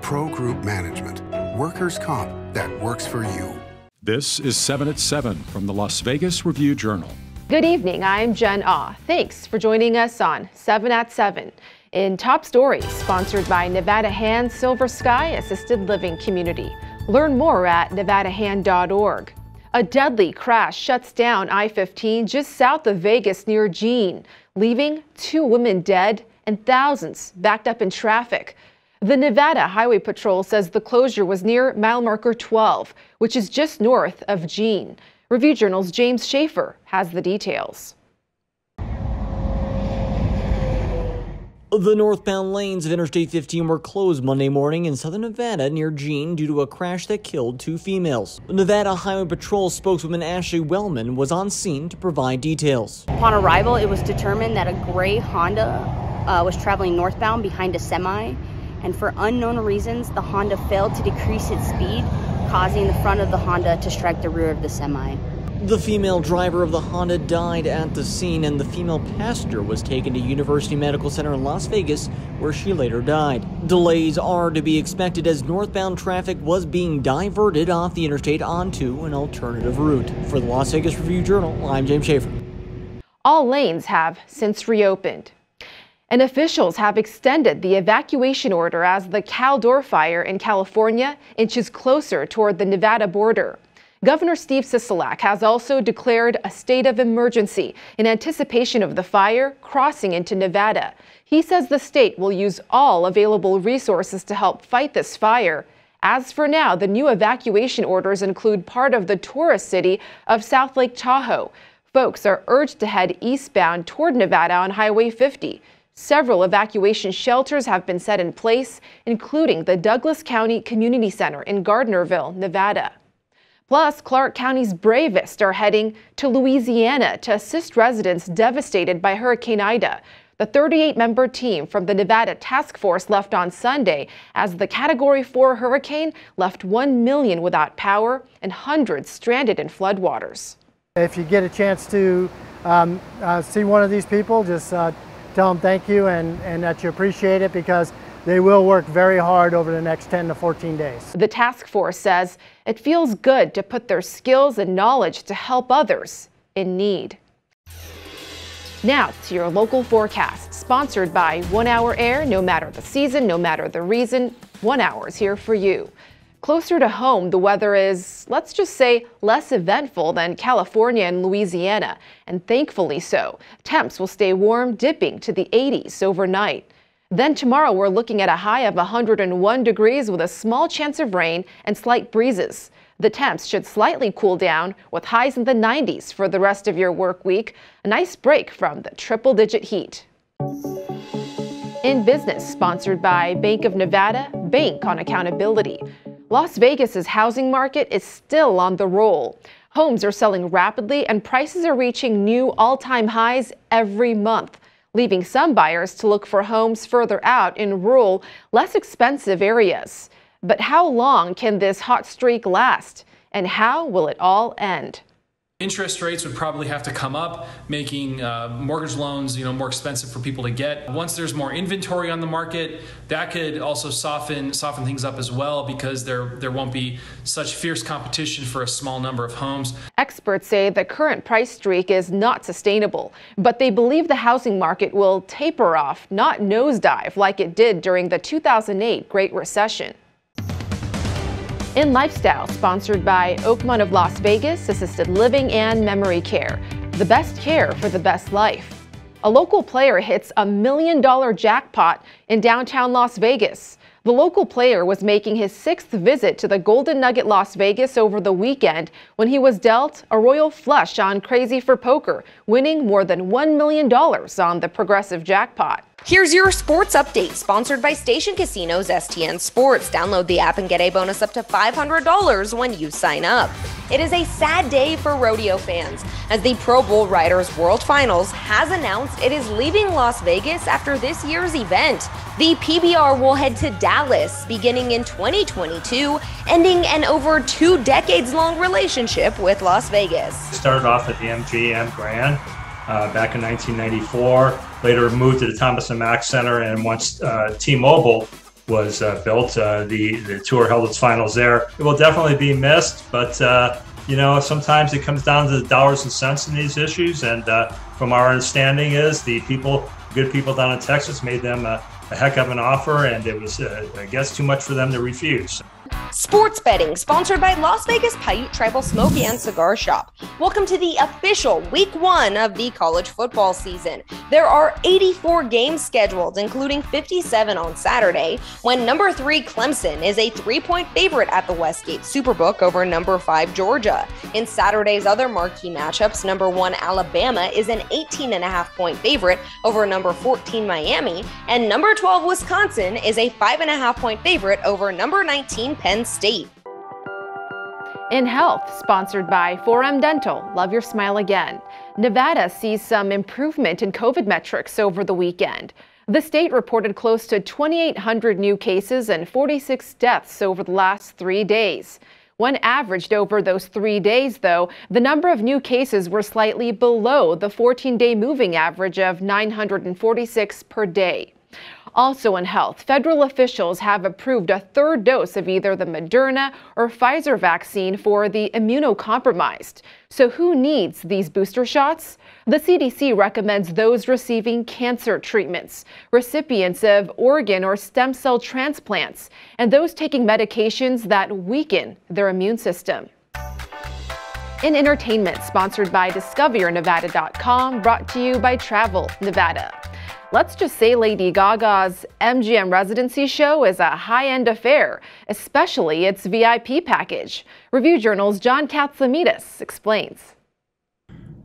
Pro Group Management. Workers' comp that works for you. This is 7 at 7 from the Las Vegas Review-Journal. Good evening, I'm Jen Ah. Thanks for joining us on 7 at 7. In Top Stories, sponsored by Nevada Hand Silver Sky Assisted Living Community. Learn more at nevadahand.org. A deadly crash shuts down I-15 just south of Vegas near Jean, leaving 2 women dead and thousands backed up in traffic. The Nevada Highway Patrol says the closure was near mile marker 12, which is just north of Jean. Review Journal's James Schaefer has the details. The northbound lanes of Interstate 15 were closed Monday morning in southern Nevada near Jean due to a crash that killed 2 females. Nevada Highway Patrol spokeswoman Ashley Wellman was on scene to provide details. Upon arrival, it was determined that a gray Honda was traveling northbound behind a semi, and for unknown reasons, the Honda failed to decrease its speed, causing the front of the Honda to strike the rear of the semi. The female driver of the Honda died at the scene, and the female passenger was taken to University Medical Center in Las Vegas, where she later died. Delays are to be expected as northbound traffic was being diverted off the interstate onto an alternative route. For the Las Vegas Review-Journal, I'm James Schaefer. All lanes have since reopened. And officials have extended the evacuation order as the Caldor fire in California inches closer toward the Nevada border. Governor Steve Sisolak has also declared a state of emergency in anticipation of the fire crossing into Nevada. He says the state will use all available resources to help fight this fire. As for now, the new evacuation orders include part of the tourist city of South Lake Tahoe. Folks are urged to head eastbound toward Nevada on Highway 50. Several evacuation shelters have been set in place, including the Douglas County Community Center in Gardnerville, Nevada. Plus, Clark County's bravest are heading to Louisiana to assist residents devastated by Hurricane Ida. The 38-member team from the Nevada Task Force left on Sunday as the Category 4 hurricane left 1 million without power and hundreds stranded in floodwaters. If you get a chance to see one of these people, just tell them thank you and that you appreciate it, because they will work very hard over the next 10 to 14 days. The task force says it feels good to put their skills and knowledge to help others in need. Now to your local forecast, sponsored by 1 Hour Air. No matter the season, no matter the reason, 1 hour is here for you. Closer to home, the weather is, let's just say, less eventful than California and Louisiana, and thankfully so. Temps will stay warm, dipping to the 80s overnight. Then tomorrow we're looking at a high of 101 degrees with a small chance of rain and slight breezes. The temps should slightly cool down with highs in the 90s for the rest of your work week. A nice break from the triple-digit heat. In Business, sponsored by Bank of Nevada, Bank on Accountability. Las Vegas's housing market is still on the roll. Homes are selling rapidly and prices are reaching new all-time highs every month, leaving some buyers to look for homes further out in rural, less expensive areas. But how long can this hot streak last, and how will it all end? Interest rates would probably have to come up, making mortgage loans, more expensive for people to get. Once there's more inventory on the market, that could also soften things up as well, because there won't be such fierce competition for a small number of homes. Experts say the current price streak is not sustainable, but they believe the housing market will taper off, not nosedive like it did during the 2008 Great Recession. In Lifestyle, sponsored by Oakmont of Las Vegas Assisted Living and Memory Care. The best care for the best life. A local player hits $1 million jackpot in downtown Las Vegas. The local player was making his 6th visit to the Golden Nugget Las Vegas over the weekend when he was dealt a royal flush on Crazy for Poker, winning more than $1 million on the progressive jackpot. Here's your sports update, sponsored by Station Casinos STN Sports. Download the app and get a bonus up to $500 when you sign up. It is a sad day for rodeo fans, as the Pro Bull Riders World Finals has announced it is leaving Las Vegas after this year's event. The PBR will head to Dallas beginning in 2022, ending an over 2 decades-long relationship with Las Vegas. Started off at the MGM Grand back in 1994, later moved to the Thomas & Mack Center, and once T-Mobile was built. The tour held its finals there. It will definitely be missed, but you know, sometimes it comes down to the dollars and cents in these issues. And from our understanding is the good people down in Texas made them a heck of an offer, and it was, I guess, too much for them to refuse. Sports betting, sponsored by Las Vegas Paiute Tribal Smoke and Cigar Shop. Welcome to the official Week 1 of the college football season. There are 84 games scheduled, including 57 on Saturday, when number 3 Clemson is a 3-point favorite at the Westgate Superbook over number 5 Georgia. In Saturday's other marquee matchups, number 1 Alabama is an 18.5-point favorite over number 14 Miami, and number 12 Wisconsin is a 5.5-point favorite over number 19 Penn State. In health, sponsored by 4M Dental. Love your smile again. Nevada sees some improvement in COVID metrics over the weekend. The state reported close to 2,800 new cases and 46 deaths over the last 3 days. When averaged over those 3 days, though, the number of new cases were slightly below the 14-day moving average of 946 per day. Also in health, federal officials have approved a 3rd dose of either the Moderna or Pfizer vaccine for the immunocompromised. So who needs these booster shots? The CDC recommends those receiving cancer treatments, recipients of organ or stem cell transplants, and those taking medications that weaken their immune system. In entertainment, sponsored by DiscoverYourNevada.com, brought to you by Travel Nevada. Let's just say Lady Gaga's MGM residency show is a high-end affair, especially its VIP package. Review Journal's John Katsamidas explains.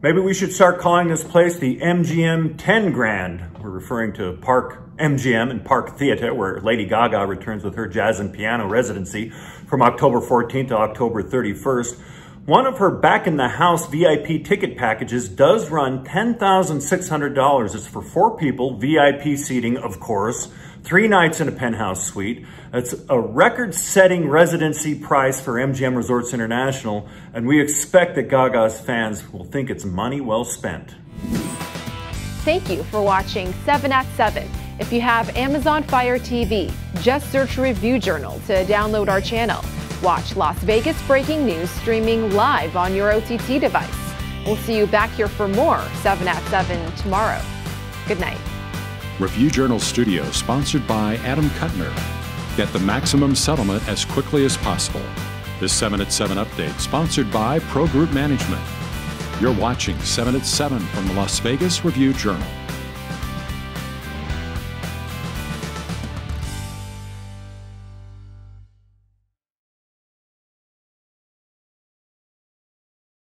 Maybe we should start calling this place the MGM 10 Grand. We're referring to Park MGM and Park Theatre, where Lady Gaga returns with her jazz and piano residency from October 14th to October 31st. One of her back-in-the-house VIP ticket packages does run $10,600. It's for 4 people, VIP seating, of course, 3 nights in a penthouse suite. It's a record-setting residency price for MGM Resorts International, and we expect that Gaga's fans will think it's money well spent. Thank you for watching 7 at 7. If you have Amazon Fire TV, just search Review Journal to download our channel. Watch Las Vegas breaking news streaming live on your OTT device. We'll see you back here for more 7 at 7 tomorrow. Good night. Review Journal Studio, sponsored by Adam Kuttner. Get the maximum settlement as quickly as possible. This 7 at 7 update, sponsored by Pro Group Management. You're watching 7 at 7 from the Las Vegas Review Journal.